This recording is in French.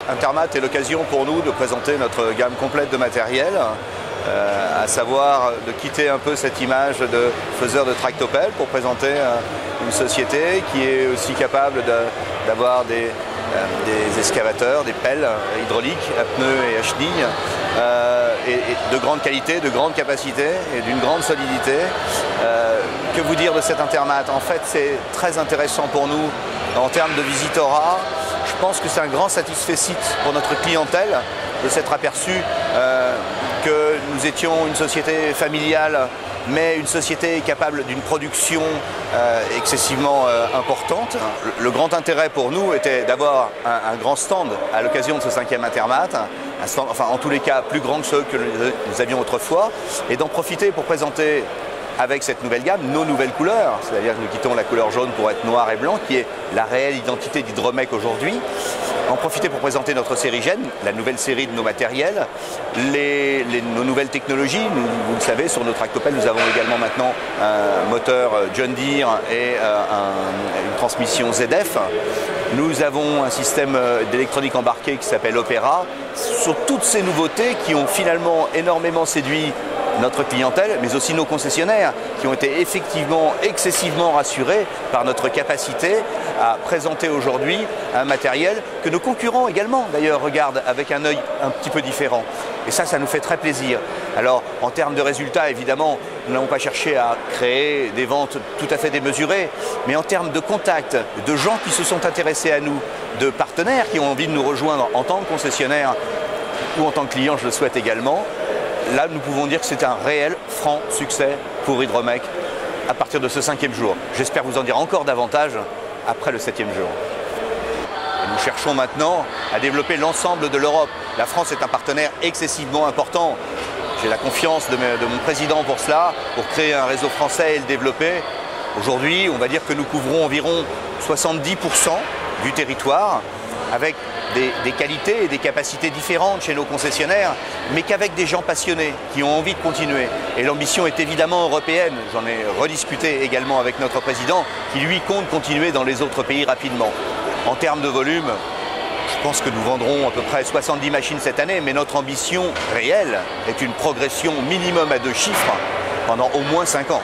Intermat est l'occasion pour nous de présenter notre gamme complète de matériel, à savoir de quitter un peu cette image de faiseur de tractopelle pour présenter une société qui est aussi capable d'avoir des excavateurs, des pelles hydrauliques à pneus et à chenilles, et de grande qualité, de grande capacité et d'une grande solidité. Que vous dire de cet Intermat? En fait, c'est très intéressant pour nous en termes de visitorat. Je pense que c'est un grand satisfecit pour notre clientèle de s'être aperçu que nous étions une société familiale, mais une société capable d'une production excessivement importante. Le grand intérêt pour nous était d'avoir un grand stand à l'occasion de ce 5e Intermat, un stand, enfin en tous les cas plus grand que ceux que nous avions autrefois, et d'en profiter pour présenter avec cette nouvelle gamme, nos nouvelles couleurs, c'est-à-dire que nous quittons la couleur jaune pour être noir et blanc, qui est la réelle identité d'Hydromec aujourd'hui. En profiter pour présenter notre série Gène, la nouvelle série de nos matériels, nos nouvelles technologies. Vous le savez, sur nos tractopelles, nous avons également maintenant un moteur John Deere et une transmission ZF. Nous avons un système d'électronique embarqué qui s'appelle Opera. Sur toutes ces nouveautés qui ont finalement énormément séduit notre clientèle, mais aussi nos concessionnaires, qui ont été effectivement excessivement rassurés par notre capacité à présenter aujourd'hui un matériel que nos concurrents également, d'ailleurs, regardent avec un œil un petit peu différent. Et ça nous fait très plaisir. Alors, en termes de résultats, évidemment, nous n'avons pas cherché à créer des ventes tout à fait démesurées, mais en termes de contacts, de gens qui se sont intéressés à nous, de partenaires qui ont envie de nous rejoindre en tant que concessionnaire ou en tant que client, je le souhaite également, là, nous pouvons dire que c'est un réel, franc succès pour Hydromec à partir de ce 5e jour. J'espère vous en dire encore davantage après le 7e jour. Et nous cherchons maintenant à développer l'ensemble de l'Europe. La France est un partenaire excessivement important. J'ai la confiance de mon président pour cela, pour créer un réseau français et le développer. Aujourd'hui, on va dire que nous couvrons environ 70% du territoire, avec des qualités et des capacités différentes chez nos concessionnaires, mais qu'avec des gens passionnés qui ont envie de continuer. Et l'ambition est évidemment européenne. J'en ai rediscuté également avec notre président, qui lui compte continuer dans les autres pays rapidement. En termes de volume, je pense que nous vendrons à peu près 70 machines cette année, mais notre ambition réelle est une progression minimum à 2 chiffres pendant au moins 5 ans.